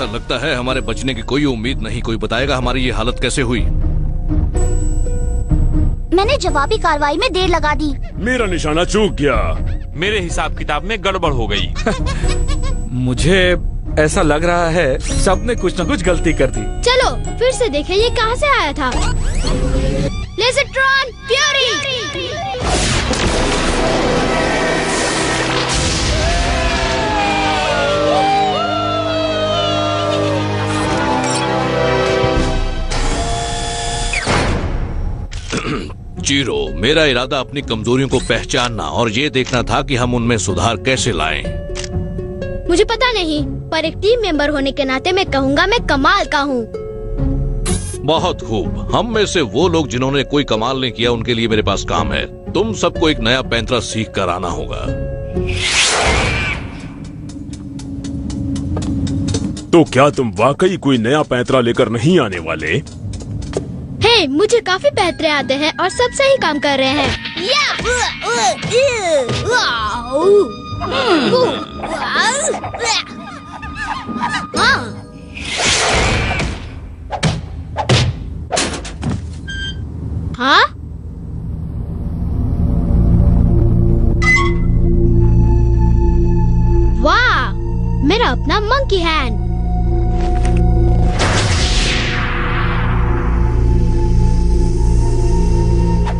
ऐसा लगता है हमारे बचने की कोई उम्मीद नहीं। कोई बताएगा हमारी ये हालत कैसे हुई? मैंने जवाबी कार्रवाई में देर लगा दी। मेरा निशाना चूक गया। मेरे हिसाब किताब में गड़बड़ हो गई। मुझे ऐसा लग रहा है सबने कुछ न कुछ गलती कर दी। चलो फिर से देखें ये कहाँ से आया था। लेज़रट्रॉन फ्यूरी। जीरो, मेरा इरादा अपनी कमजोरियों को पहचानना और ये देखना था कि हम उनमें सुधार कैसे लाएं। मुझे पता नहीं, पर एक टीम मेंबर होने के नाते मैं कहूँगा मैं कमाल का हूँ। बहुत खूब। हम में से वो लोग जिन्होंने कोई कमाल नहीं किया उनके लिए मेरे पास काम है। तुम सबको एक नया पैंतरा सीख कर आना होगा। तो क्या तुम वाकई कोई नया पैंतरा लेकर नहीं आने वाले? हे, मुझे काफी पैंतरे आते हैं और सब सही काम कर रहे हैं। हाँ? वाह, मेरा अपना मंकी हैंड।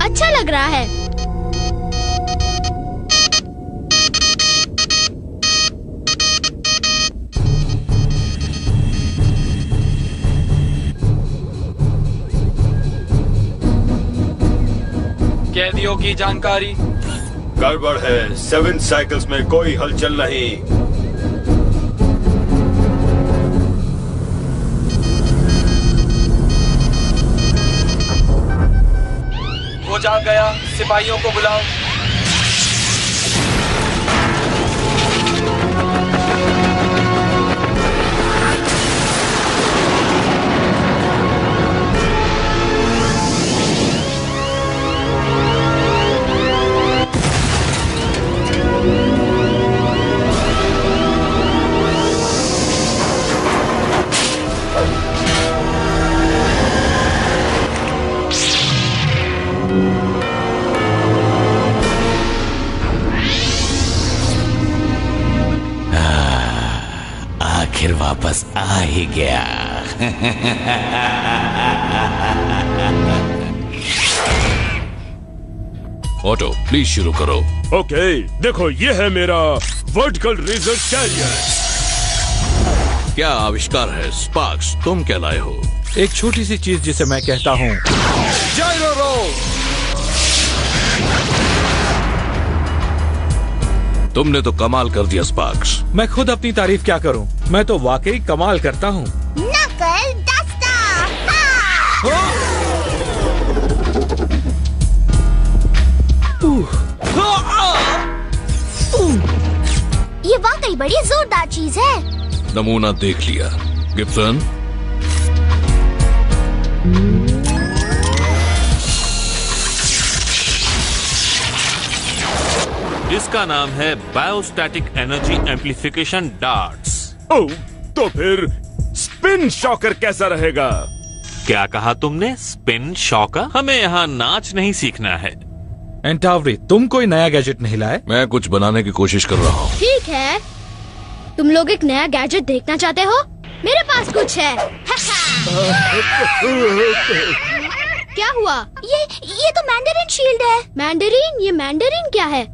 अच्छा लग रहा है। कैदियों की जानकारी। गड़बड़ है। 7 साइकिल्स में कोई हलचल नहीं। वो जा गया, सिपाहियों को बुलाओ। आखिर वापस आ ही गया। ऑटो, प्लीज शुरू करो। ओके, देखो ये है मेरा वर्टिकल रेजर कैरियर। क्या आविष्कार है स्पार्क्स? तुम क्या लाए हो? एक छोटी सी चीज जिसे मैं कहता हूँ जाइरो रोल। तुमने तो कमाल कर दिया स्पार्क्स। मैं खुद अपनी तारीफ क्या करूं, मैं तो वाकई कमाल करता हूं। नकल दस्ता। ये वाकई बड़ी जोरदार चीज है। नमूना देख लिया। गिब्सन, इसका नाम है बायोस्टैटिक एनर्जी एम्प्लीफिकेशन डार्ट्स। ओह, तो फिर स्पिन शॉकर कैसा रहेगा? क्या कहा तुमने? Spin shocker? हमें यहाँ नाच नहीं सीखना है। एंटावरी, तुम कोई नया गैजेट नहीं लाए? मैं कुछ बनाने की कोशिश कर रहा हूँ। ठीक है, तुम लोग एक नया गैजेट देखना चाहते हो? मेरे पास कुछ है। क्या हुआ? ये तो मैंडरिन शील्ड है। मैंडरीन? ये मैंडरीन क्या है?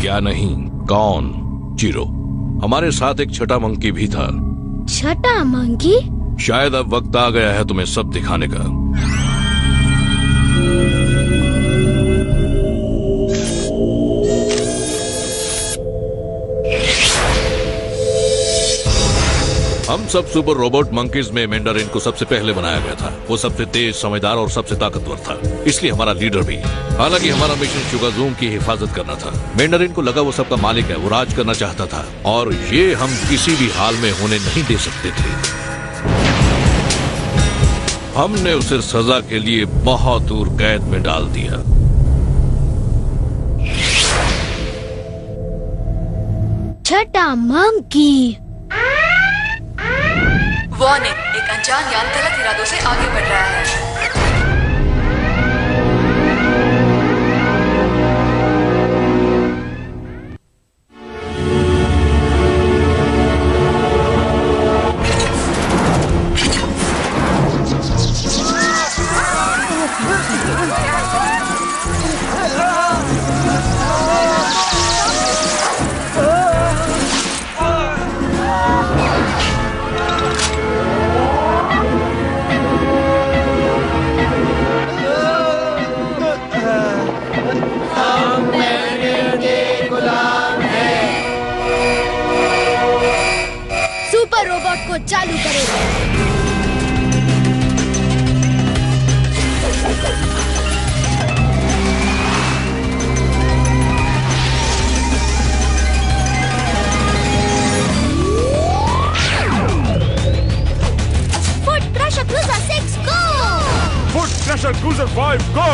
क्या नहीं, कौन? जीरो, हमारे साथ एक छठा मंकी भी था। छठा मंकी? शायद अब वक्त आ गया है तुम्हें सब दिखाने का। हम सब सुपर रोबोट मंकीज में मैंडरिन को सबसे पहले बनाया गया था। वो सबसे तेज, समझदार और सबसे ताकतवर था, इसलिए हमारा लीडर भी। हालांकि हमारा मिशन शुगाजूम की हिफाजत करना था। मैंडरिन को लगा वो सबका मालिक है, वो राज करना चाहता था और ये हम किसी भी हाल में होने नहीं दे सकते थे। हमने उसे सजा के लिए बहुत दूर कैद में डाल दिया। छठा मंकी। वार्निंग, एक अनजान यान गलत इरादों से आगे बढ़ रहा है। सुपर रोबोट को चालू करें। Crusher Cruiser 5, go!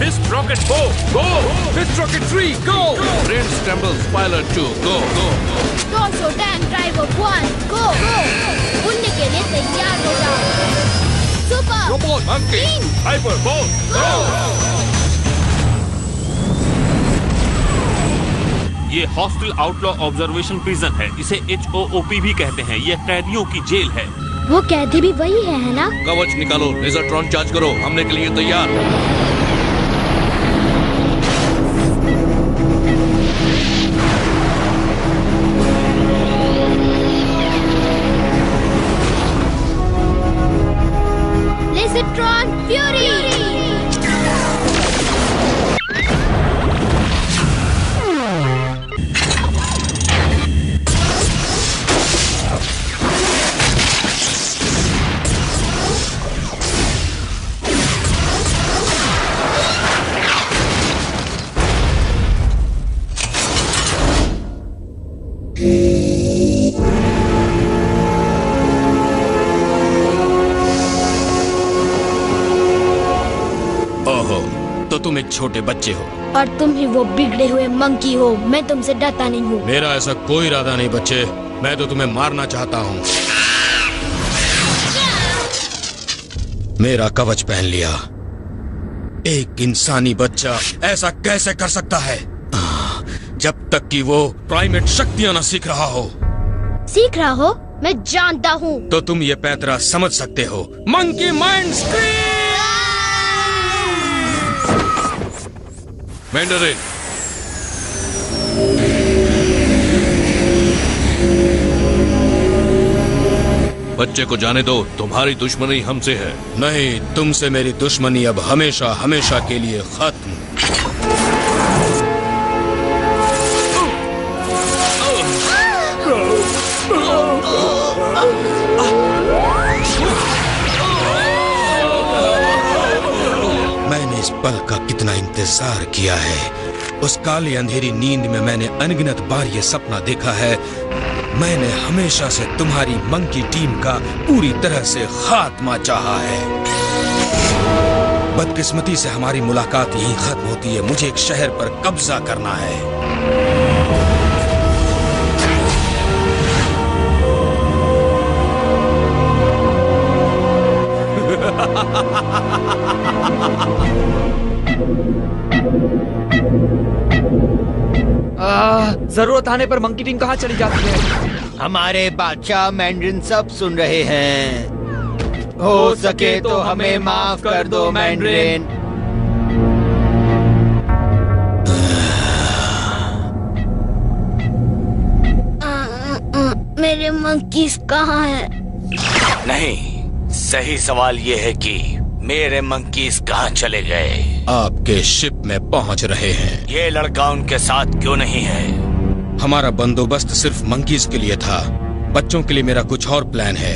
Fist Rocket 4, go! Fist Rocket 3, go! Brain Scramble Pilot 2, go! Torso Tank Driver 1, go! उड़ने के लिए तैयार हो जाओ। Super Robot Monkey, Hyper Bolt, go! ये हॉस्टल आउटलॉ ऑब्जर्वेशन प्रिजन है। इसे HOOP भी कहते हैं। यह कैदियों की जेल है। वो कैदी भी वही है ना? कवच निकालो, लेजरट्रॉन चार्ज करो, हमले के लिए तैयार। लेजरट्रॉन फ्यूरी। ओहो, तो तुम एक छोटे बच्चे हो और तुम ही वो बिगड़े हुए मंकी हो। मैं तुमसे डरता नहीं हूँ। मेरा ऐसा कोई इरादा नहीं बच्चे, मैं तो तुम्हें मारना चाहता हूँ। मेरा कवच पहन लिया। एक इंसानी बच्चा ऐसा कैसे कर सकता है जब तक कि वो प्राइमेट शक्तियां न सीख रहा हो। सीख रहा हो? मैं जानता हूँ। तो तुम ये पैतरा समझ सकते हो। Monkey mind scream! मैंडरिन, बच्चे को जाने दो, तुम्हारी दुश्मनी हमसे है। नहीं, तुमसे मेरी दुश्मनी अब हमेशा हमेशा के लिए खत्म। मैंने इस पल का कितना इंतजार किया है। उस काली अंधेरी नींद में मैंने अनगिनत बार ये सपना देखा है। मैंने हमेशा से तुम्हारी मंकी टीम का पूरी तरह से खात्मा चाहा है। बदकिस्मती से हमारी मुलाकात यहीं खत्म होती है। मुझे एक शहर पर कब्जा करना है। जरूरत आने पर मंकी टीम कहाँ चली जाती है? हमारे बादशाह मैंड्रिन सब सुन रहे हैं। हो सके तो हमें माफ कर दो मैंड्रिन। मेरे मंकीज कहाँ हैं? नहीं, सही सवाल ये है कि मेरे मंकीज कहाँ चले गए। आपके शिप में पहुंच रहे हैं। ये लड़का उनके साथ क्यों नहीं है? हमारा बंदोबस्त सिर्फ मंकीज के लिए था। बच्चों के लिए मेरा कुछ और प्लान है।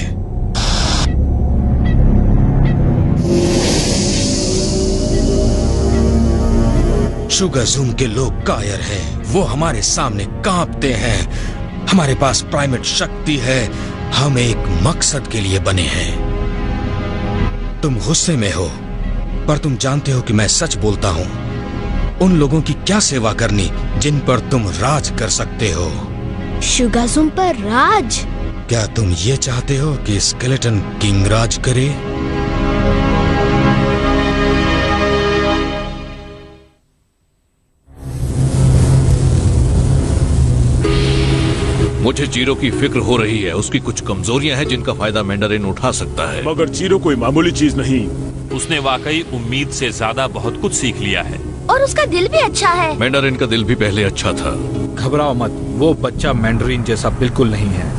शुगाज़ूम के लोग कायर हैं। वो हमारे सामने कांपते हैं। हमारे पास प्राइमेट शक्ति है। हम एक मकसद के लिए बने हैं। तुम गुस्से में हो, पर तुम जानते हो कि मैं सच बोलता हूँ। उन लोगों की क्या सेवा करनी जिन पर तुम राज कर सकते हो। शुगाज़ूम पर राज? क्या तुम ये चाहते हो कि स्केलेटन किंग राज करे? मुझे जीरो की फिक्र हो रही है। उसकी कुछ कमजोरियां हैं जिनका फायदा मैंडरिन उठा सकता है। मगर जीरो कोई मामूली चीज नहीं। उसने वाकई उम्मीद से ज्यादा बहुत कुछ सीख लिया है। और उसका दिल भी अच्छा है। मैंडरिन का दिल भी पहले अच्छा था। घबराओ मत, वो बच्चा मैंडरिन जैसा बिल्कुल नहीं है।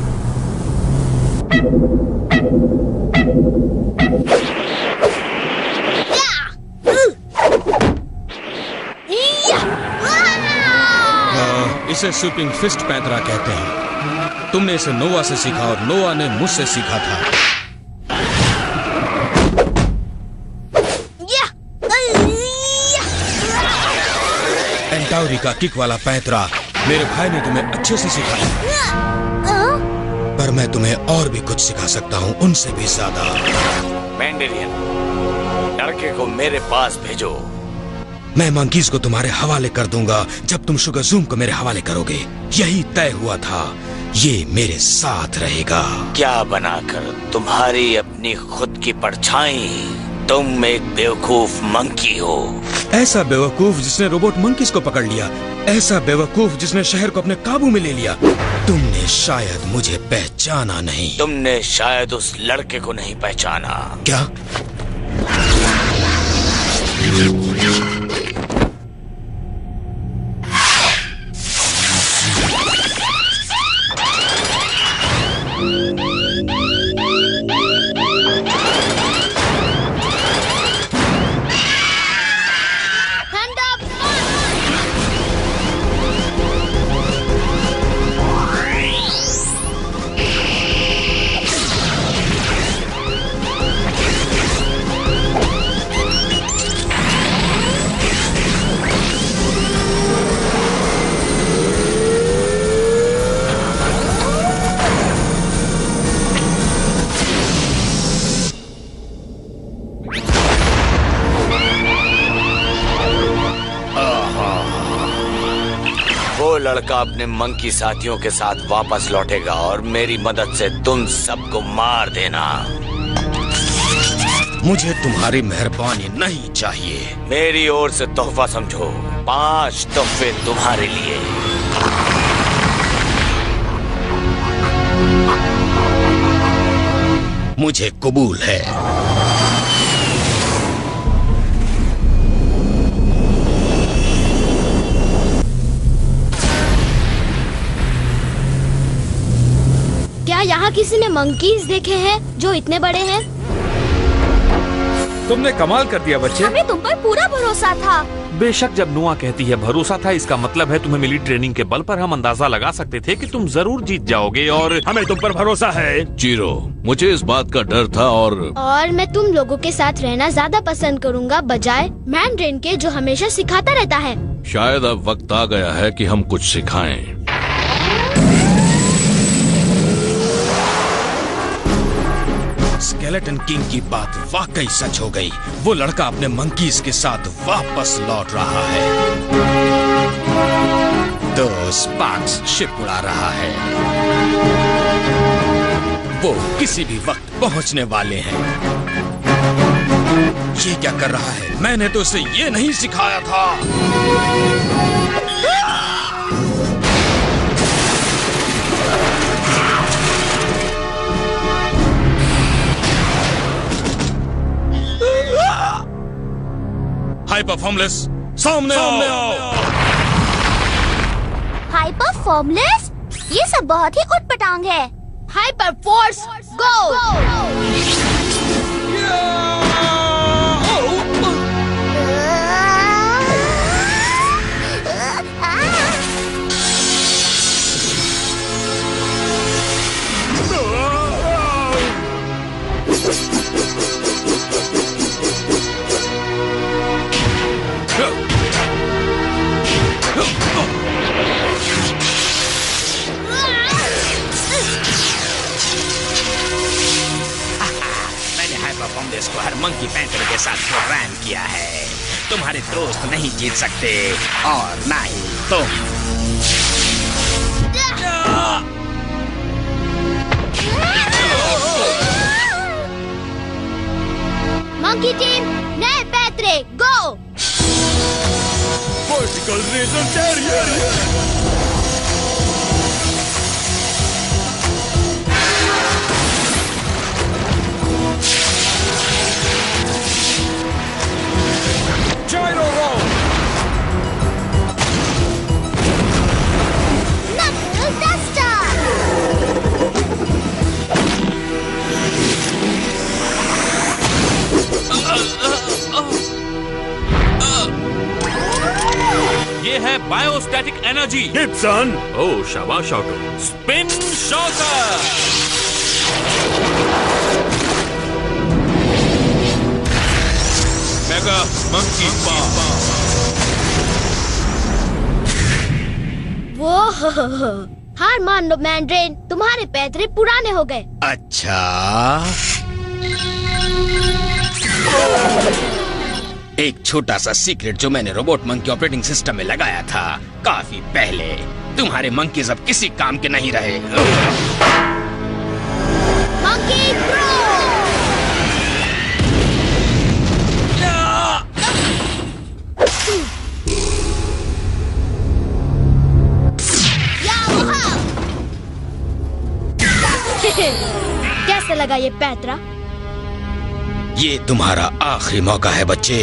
इसे स्वीपिंग फिस्ट पैंतरा कहते हैं। तुमने इसे नोवा से सीखा और नोवा ने मुझसे सीखा था। एंटाउरी का किक वाला पैंतरा मेरे भाई ने तुम्हें अच्छे से सिखाया, पर मैं तुम्हें और भी कुछ सिखा सकता हूँ, उनसे भी ज्यादा। मैंडरिन, लड़के को मेरे पास भेजो। मैं मंकीज को तुम्हारे हवाले कर दूंगा जब तुम शुगर ज़ूम को मेरे हवाले करोगे। यही तय हुआ था, ये मेरे साथ रहेगा। क्या बनाकर तुम्हारी अपनी खुद की परछाई? तुम एक बेवकूफ मंकी हो। ऐसा बेवकूफ जिसने रोबोट मंकीज को पकड़ लिया, ऐसा बेवकूफ जिसने शहर को अपने काबू में ले लिया। तुमने शायद मुझे पहचाना नहीं। तुमने शायद उस लड़के को नहीं पहचाना। क्या? लड़का अपने मंकी साथियों के साथ वापस लौटेगा और मेरी मदद से तुम सबको मार देना। मुझे तुम्हारी मेहरबानी नहीं चाहिए। मेरी ओर से तोहफा समझो, 5 तोहफे तुम्हारे लिए। मुझे कबूल है। क्या यहाँ किसी ने मंकीज देखे हैं जो इतने बड़े हैं? तुमने कमाल कर दिया बच्चे। हमें तुम पर पूरा भरोसा था। बेशक जब नुआ कहती है भरोसा था, इसका मतलब है तुम्हें मिली ट्रेनिंग के बल पर हम अंदाजा लगा सकते थे कि तुम जरूर जीत जाओगे और हमें तुम पर भरोसा है। जीरो, मुझे इस बात का डर था और मैं तुम लोगों के साथ रहना ज्यादा पसंद करूँगा बजाय मैंड्रेन के जो हमेशा सिखाता रहता है। शायद अब वक्त आ गया है कि हम कुछ सिखाएं। स्केलेटन किंग की बात वाकई सच हो गई। वो लड़का अपने मंकीज के साथ वापस लौट रहा है। तो स्पार्क्स शिप उड़ा रहा है। वो किसी भी वक्त पहुंचने वाले हैं। ये क्या कर रहा है? मैंने तो उसे ये नहीं सिखाया था। हाइपर फॉर्मलेस, सामने आओ। Hyper formless? ये सब बहुत ही उटपटांग है। हाइपर फोर्स गो! को हर मंकी पैंथर के साथ प्रोग्राम किया है। तुम्हारे दोस्त नहीं जीत सकते और ना ही तुम। मंकी टीम नए पैतरे go. Vertical razor carrier. Gyro roll. Knuckle Duster! ये है बायोस्टैटिक एनर्जी। गिब्सन। ओह शाबाश auto. Spin shocker. Mega monkey power. वो हार मान लो मैंड्रेन, तुम्हारे पैतरे पुराने हो गए। अच्छा, एक छोटा सा सीक्रेट जो मैंने रोबोट मंकी ऑपरेटिंग सिस्टम में लगाया था काफी पहले। तुम्हारे मंकीज अब किसी काम के नहीं रहे। Monkey pro. कैसे लगा ये पैतरा? ये तुम्हारा आखिरी मौका है बच्चे।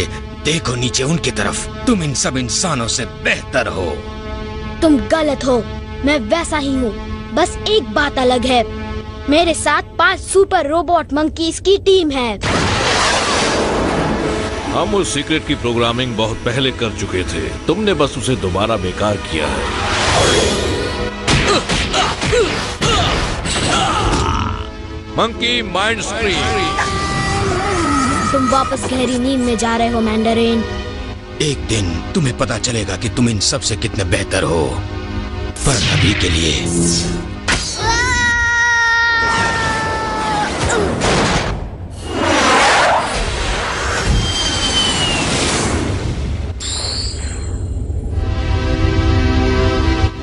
देखो नीचे उनकी तरफ। तुम इन सब इंसानों से बेहतर हो। तुम गलत हो, मैं वैसा ही हूँ। बस एक बात अलग है, मेरे साथ 5 सुपर रोबोट मंकीज की टीम है। हम उस सीक्रेट की प्रोग्रामिंग बहुत पहले कर चुके थे, तुमने बस उसे दोबारा बेकार किया है। Monkey mind screen. तुम वापस गहरी नींद में जा रहे हो मैंडरीन। एक दिन तुम्हें पता चलेगा कि तुम इन सब से कितने बेहतर हो, पर अभी के लिए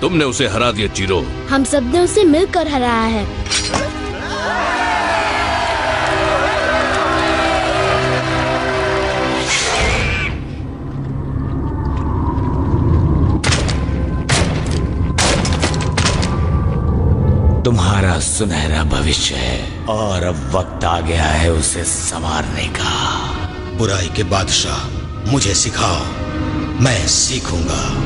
तुमने उसे हरा दिया जीरो। हम सब ने उसे मिलकर हराया है। तुम्हारा सुनहरा भविष्य है और अब वक्त आ गया है उसे संवारने का। बुराई के बादशाह, मुझे सिखाओ, मैं सीखूंगा।